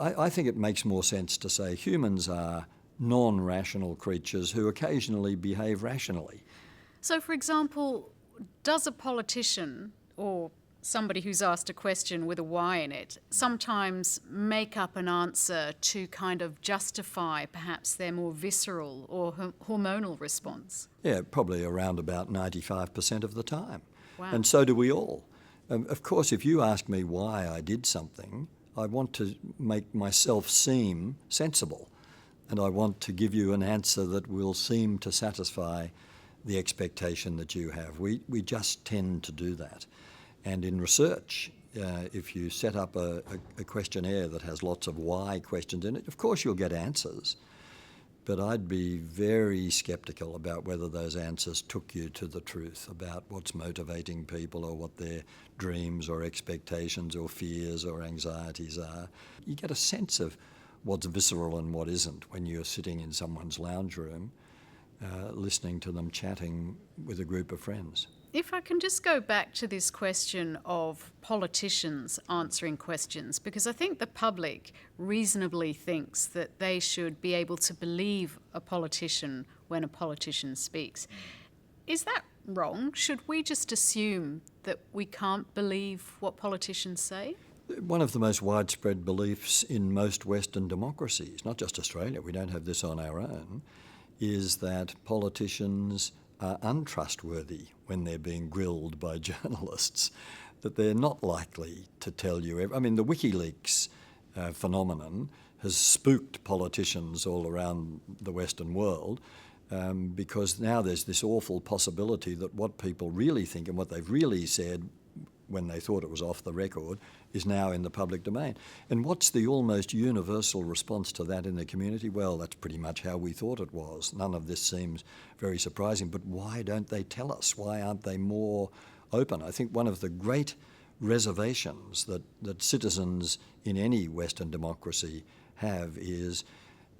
I think it makes more sense to say humans are non-rational creatures who occasionally behave rationally. So, for example, does a politician or somebody who's asked a question with a why in it sometimes make up an answer to kind of justify perhaps their more visceral or hormonal response? Yeah, probably around about 95% of the time. Wow. And so do we all. Of course, if you ask me why I did something, I want to make myself seem sensible. And I want to give you an answer that will seem to satisfy the expectation that you have. We just tend to do that. And in research, if you set up a questionnaire that has lots of why questions in it, of course you'll get answers. But I'd be very sceptical about whether those answers took you to the truth about what's motivating people or what their dreams or expectations or fears or anxieties are. You get a sense of what's visceral and what isn't when you're sitting in someone's lounge room listening to them chatting with a group of friends. If I can just go back to this question of politicians answering questions, because I think the public reasonably thinks that they should be able to believe a politician when a politician speaks. Is that wrong? Should we just assume that we can't believe what politicians say? One of the most widespread beliefs in most Western democracies, not just Australia, we don't have this on our own, is that politicians are untrustworthy when they're being grilled by journalists, that they're not likely to tell you I mean, the WikiLeaks phenomenon has spooked politicians all around the Western world because now there's this awful possibility that what people really think and what they've really said when they thought it was off the record is now in the public domain. And what's the almost universal response to that in the community? Well, that's pretty much how we thought it was. None of this seems very surprising, but why don't they tell us? Why aren't they more open? I think one of the great reservations that citizens in any Western democracy have is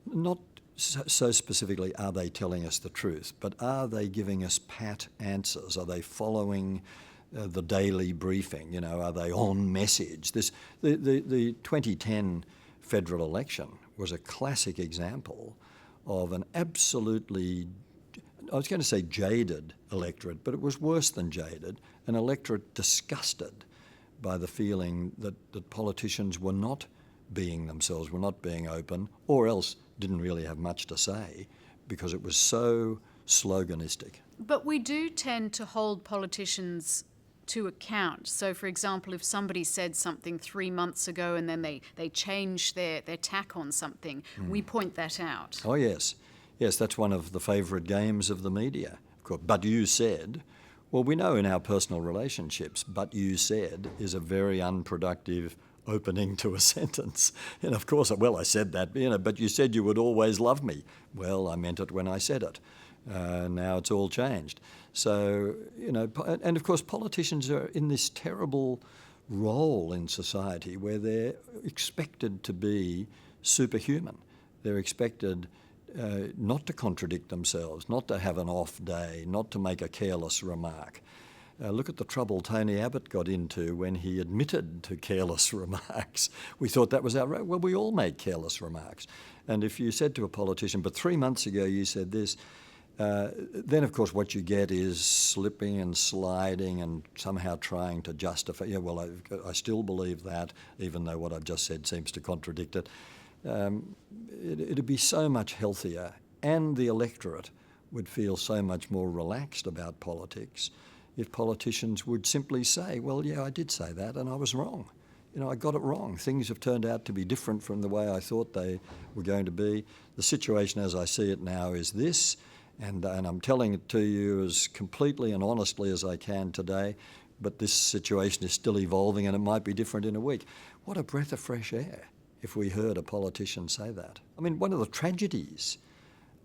not so specifically are they telling us the truth, but are they giving us pat answers? Are they following the daily briefing? You know, are they on message? The 2010 federal election was a classic example of an absolutely, I was going to say jaded electorate, but it was worse than jaded, an electorate disgusted by the feeling that politicians were not being themselves, were not being open, or else didn't really have much to say because it was so sloganistic. But we do tend to hold politicians to account. So, for example, if somebody said something 3 months ago and then they change their tack on something, we point that out. Oh, yes. Yes, that's one of the favourite games of the media. Of course, but you said, well, we know in our personal relationships, but you said is a very unproductive opening to a sentence. And of course, well, I said that, but you said you would always love me. Well, I meant it when I said it. Now it's all changed. So, and of course politicians are in this terrible role in society where they're expected to be superhuman. They're expected not to contradict themselves, not to have an off day, not to make a careless remark. Look at the trouble Tony Abbott got into when he admitted to careless remarks. We thought that was outrageous. Well, we all make careless remarks. And if you said to a politician, but 3 months ago you said this, then, of course, what you get is slipping and sliding and somehow trying to justify, I still believe that, even though what I've just said seems to contradict it. It'd be so much healthier, and the electorate would feel so much more relaxed about politics if politicians would simply say, well, yeah, I did say that and I was wrong. I got it wrong. Things have turned out to be different from the way I thought they were going to be. The situation as I see it now is this, and I'm telling it to you as completely and honestly as I can today, but this situation is still evolving and it might be different in a week. What a breath of fresh air if we heard a politician say that. I mean, one of the tragedies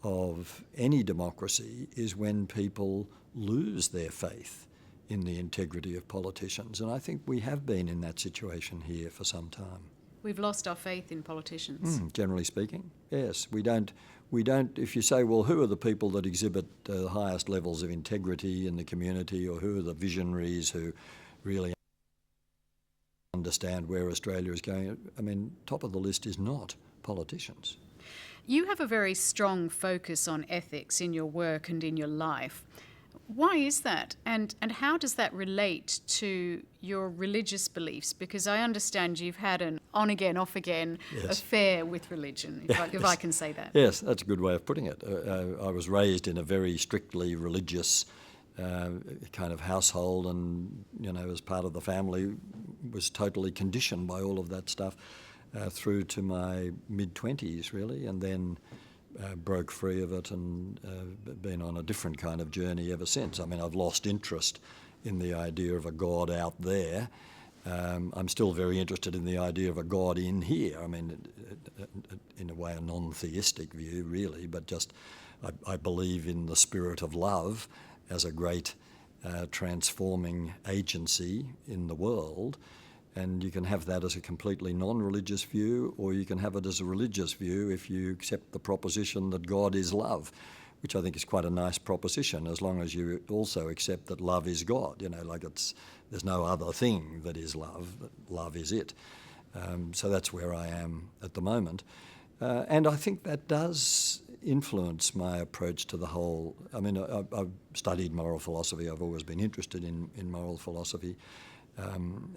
of any democracy is when people lose their faith in the integrity of politicians, and I think we have been in that situation here for some time. We've lost our faith in politicians. Generally speaking, yes. We don't. If you say, well, who are the people that exhibit the highest levels of integrity in the community, or who are the visionaries who really understand where Australia is going, I mean, top of the list is not politicians. You have a very strong focus on ethics in your work and in your life. Why is that? And how does that relate to your religious beliefs? Because I understand you've had an on-again, off-again affair with religion, if I can say that. Yes, that's a good way of putting it. I was raised in a very strictly religious kind of household, and, as part of the family, was totally conditioned by all of that stuff through to my mid-20s, really, and then broke free of it and been on a different kind of journey ever since. I mean, I've lost interest in the idea of a God out there. I'm still very interested in the idea of a God in here. I mean, in a way, a non-theistic view, really, but just I believe in the spirit of love as a great transforming agency in the world. And you can have that as a completely non-religious view, or you can have it as a religious view if you accept the proposition that God is love, which I think is quite a nice proposition, as long as you also accept that love is God. There's no other thing that is love. Love is it. So that's where I am at the moment. And I think that does influence my approach to the whole. I mean, I've studied moral philosophy. I've always been interested in moral philosophy.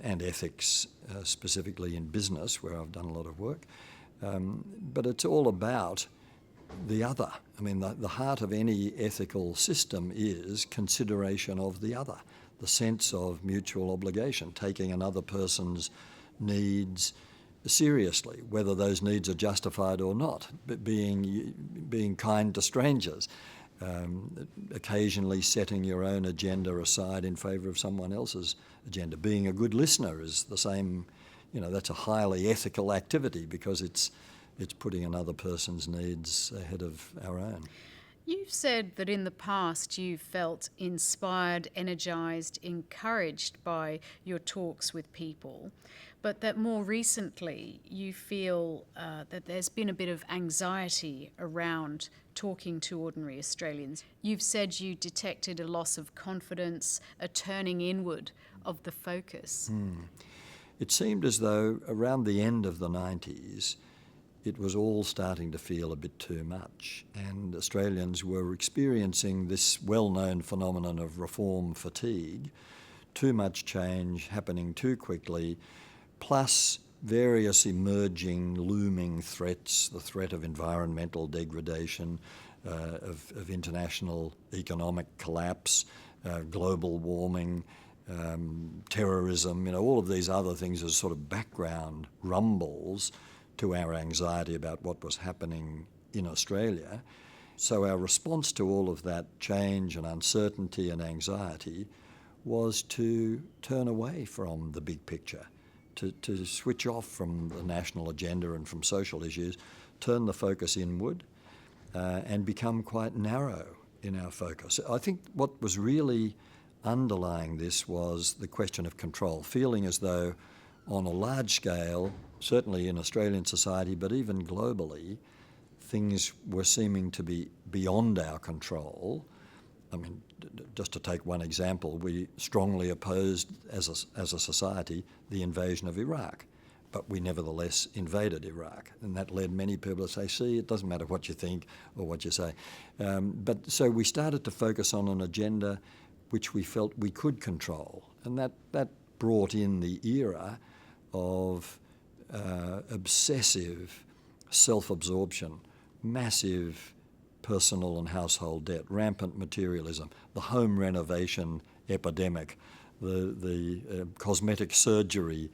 And ethics, specifically in business, where I've done a lot of work. But it's all about the other. I mean, the heart of any ethical system is consideration of the other, the sense of mutual obligation, taking another person's needs seriously, whether those needs are justified or not, but being kind to strangers. Occasionally setting your own agenda aside in favour of someone else's agenda. Being a good listener is the same, that's a highly ethical activity because it's putting another person's needs ahead of our own. You've said that in the past you felt inspired, energised, encouraged by your talks with people, but that more recently you feel that there's been a bit of anxiety around talking to ordinary Australians. You've said you detected a loss of confidence, a turning inward of the focus. It seemed as though around the end of the 90s, it was all starting to feel a bit too much, and Australians were experiencing this well-known phenomenon of reform fatigue, too much change happening too quickly, plus various emerging, looming threats, the threat of environmental degradation, of international economic collapse, global warming, terrorism, all of these other things as sort of background rumbles to our anxiety about what was happening in Australia. So our response to all of that change and uncertainty and anxiety was to turn away from the big picture, to switch off from the national agenda and from social issues, turn the focus inward, and become quite narrow in our focus. I think what was really underlying this was the question of control, feeling as though on a large scale, certainly in Australian society, but even globally, things were seeming to be beyond our control. I mean, just to take one example, we strongly opposed as a society the invasion of Iraq, but we nevertheless invaded Iraq, and that led many people to say, see, it doesn't matter what you think or what you say. But so we started to focus on an agenda which we felt we could control, and that brought in the era of obsessive self-absorption, massive personal and household debt, rampant materialism, the home renovation epidemic, the cosmetic surgery